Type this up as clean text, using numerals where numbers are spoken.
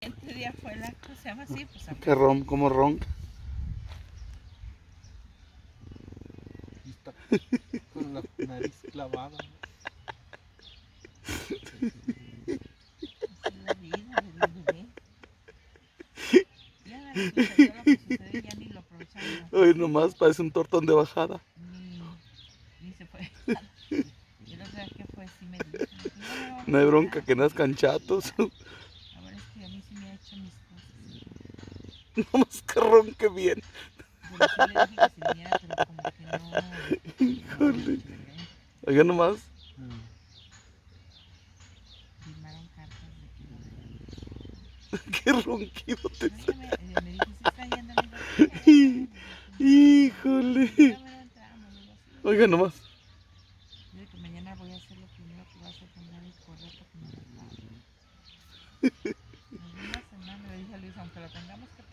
Este día fue la cosa, se llama así, pues ¿Qué cómo ronca? Está con la nariz clavada. es la vida del bebé. Ya de lo que sucedió, lo que sucedió, ya ni lo aprovechamos. Hoy nomás parece un tortón de bajada. Ni se fue nada. Y la otra vez que fue, sí me dijo. No hay bronca que nazcan chatos. A ver, es que a mí sí me ha hecho mis cosas. Nomás que ronque bien. Pero sí le dije que se viniera, pero como que no. Híjole. Oiga nomás. Firmaron cartas de que no. Qué ronquido te Pero sale. ella me dijo, ¿sí está yendo? Le digo, sí, Híjole. ya me lo entramos. Le digo, sí. Oiga nomás. Dice que mañana voy a hacer lo primero que vas a poner el correo para que me lo pague. Nos vimos semana, le dije a Luis, aunque lo tengamos que